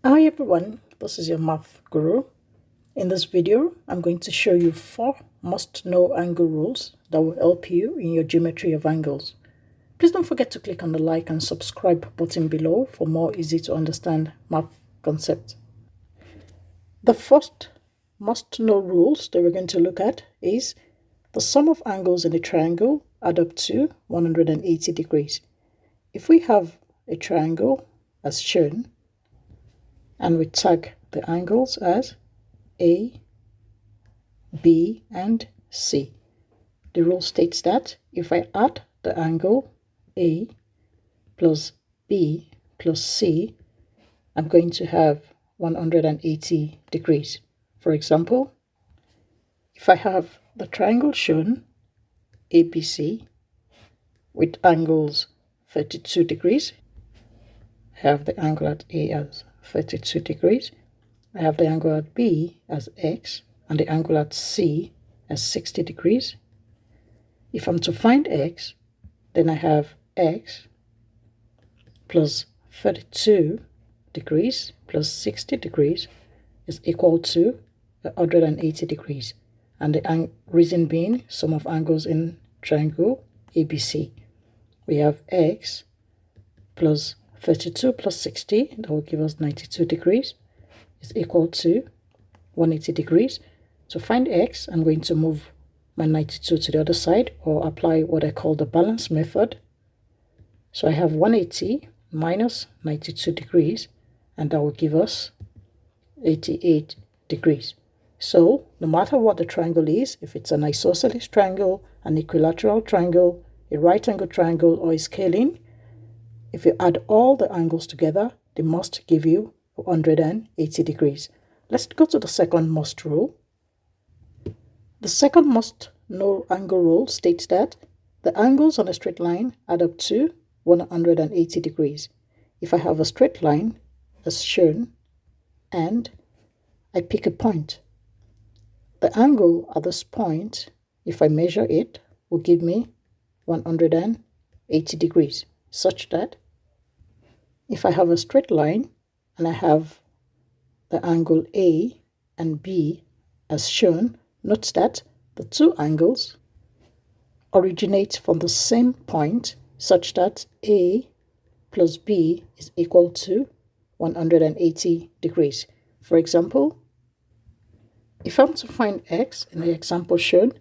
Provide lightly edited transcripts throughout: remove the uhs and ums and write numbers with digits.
Hi everyone, this is your math guru. In this video, I'm going to show you 4 must-know angle rules that will help you in your geometry of angles. Please don't forget to click on the like and subscribe button below for more easy to understand math concepts. The first must-know rules that we're going to look at is the sum of angles in a triangle add up to 180 degrees. If we have a triangle as shown, and we tag the angles as A, B, and C. The rule states that if I add the angle A plus B plus C, I'm going to have 180 degrees. For example, if I have the triangle shown ABC with angles 32 degrees, I have the angle at A as 32 degrees, I have the angle at B as X, and the angle at C as 60 degrees. If I'm to find X, then I have X plus 32 degrees plus 60 degrees is equal to 180 degrees. And the reason being sum of angles in triangle ABC. We have X plus 32 plus 60, that will give us 92 degrees, is equal to 180 degrees. To find X, I'm going to move my 92 to the other side, or apply what I call the balance method. So I have 180 minus 92 degrees, and that will give us 88 degrees. So no matter what the triangle is, if it's an isosceles triangle, an equilateral triangle, a right angle triangle, or a scaling, if you add all the angles together, they must give you 180 degrees. Let's go to the second must rule. The second must-know angle rule states that the angles on a straight line add up to 180 degrees. If I have a straight line as shown and I pick a point, the angle at this point, if I measure it, will give me 180 degrees, such that if I have a straight line and I have the angle A and B as shown, note that the two angles originate from the same point, such that A plus B is equal to 180 degrees. For example, if I'm to find X in the example shown,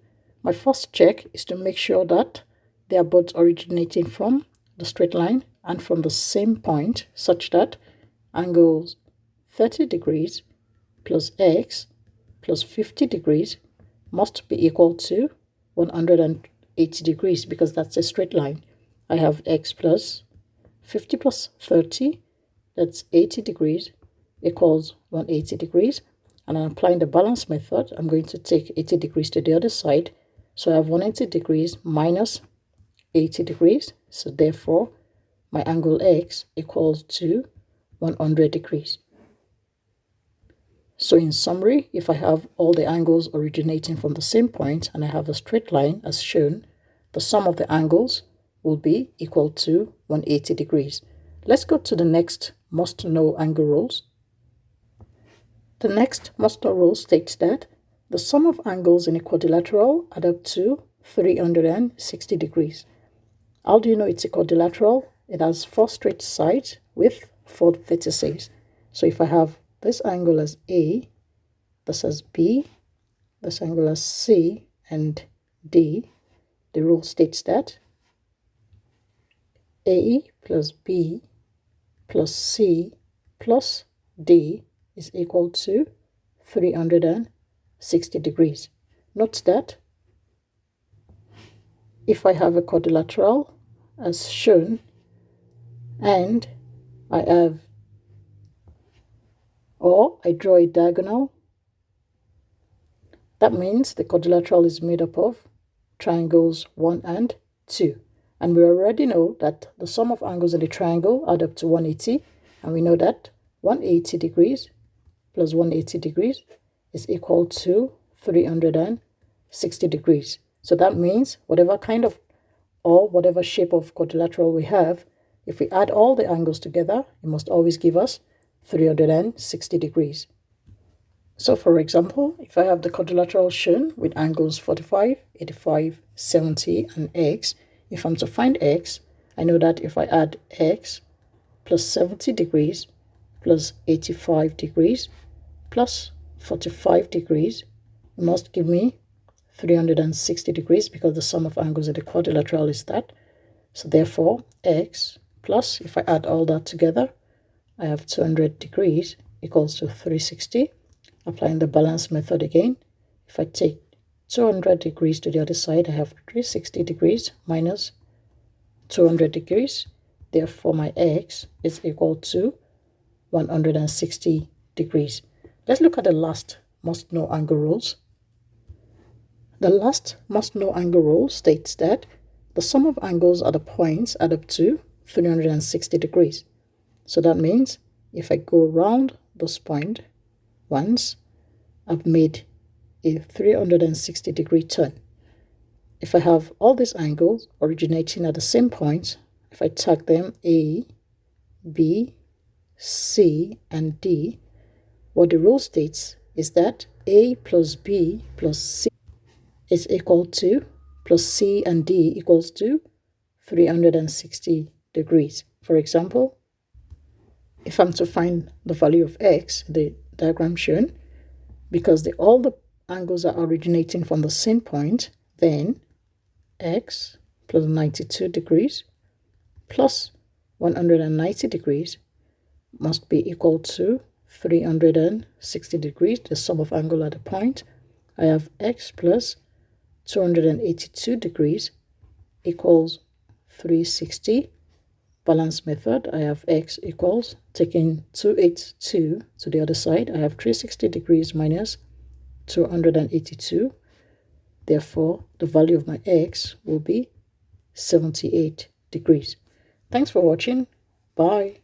my first check is to make sure that they are both originating from the straight line and from the same point, such that angles 30 degrees plus X plus 50 degrees must be equal to 180 degrees, because that's a straight line. I have X plus 50 plus 30, that's 80 degrees, equals 180 degrees. And I'm applying the balance method. I'm going to take 80 degrees to the other side. So I have 180 degrees minus 80 degrees. So therefore, my angle X equals to 100 degrees. So in summary, if I have all the angles originating from the same point and I have a straight line as shown, the sum of the angles will be equal to 180 degrees. Let's go to the next must-know angle rules. The next must-know rule states that the sum of angles in a quadrilateral add up to 360 degrees. How do you know it's a quadrilateral? It has 4 straight sides with 4 vertices. So if I have this angle as A, this as B, this angle as C, and D, the rule states that A plus B plus C plus D is equal to 360 degrees. Note that if I have a quadrilateral as shown and I draw a diagonal, that means the quadrilateral is made up of triangles 1 and 2. And we already know that the sum of angles in the triangle add up to 180. And we know that 180 degrees plus 180 degrees is equal to 360 degrees. So that means whatever kind of or whatever shape of quadrilateral we have, if we add all the angles together, it must always give us 360 degrees. So for example, if I have the quadrilateral shown with angles 45, 85, 70, and x, if I'm to find x, I know that if I add x plus 70 degrees plus 85 degrees plus 45 degrees, it must give me 360 degrees because the sum of angles in the quadrilateral is that. So therefore, x plus, if I add all that together, I have 200 degrees equals to 360. Applying the balance method again, if I take 200 degrees to the other side, I have 360 degrees minus 200 degrees. Therefore, my x is equal to 160 degrees. Let's look at the last must-know angle rules. The last must-know angle rule states that the sum of angles at the points add up to 360 degrees. So that means if I go around this point once, I've made a 360 degree turn. If I have all these angles originating at the same point, if I tag them A, B, C, and D, what the rule states is that A plus B plus C is equal to, plus C and D equals to 360 degrees. For example, if I'm to find the value of x, the diagram shown, because all the angles are originating from the same point, then x plus 92 degrees plus 190 degrees must be equal to 360 degrees, the sum of angle at the point. I have x plus 282 degrees equals 360. Balance method, I have x equals, taking 282 to the other side, I have 360 degrees minus 282. Therefore, the value of my x will be 78 degrees. Thanks for watching. Bye.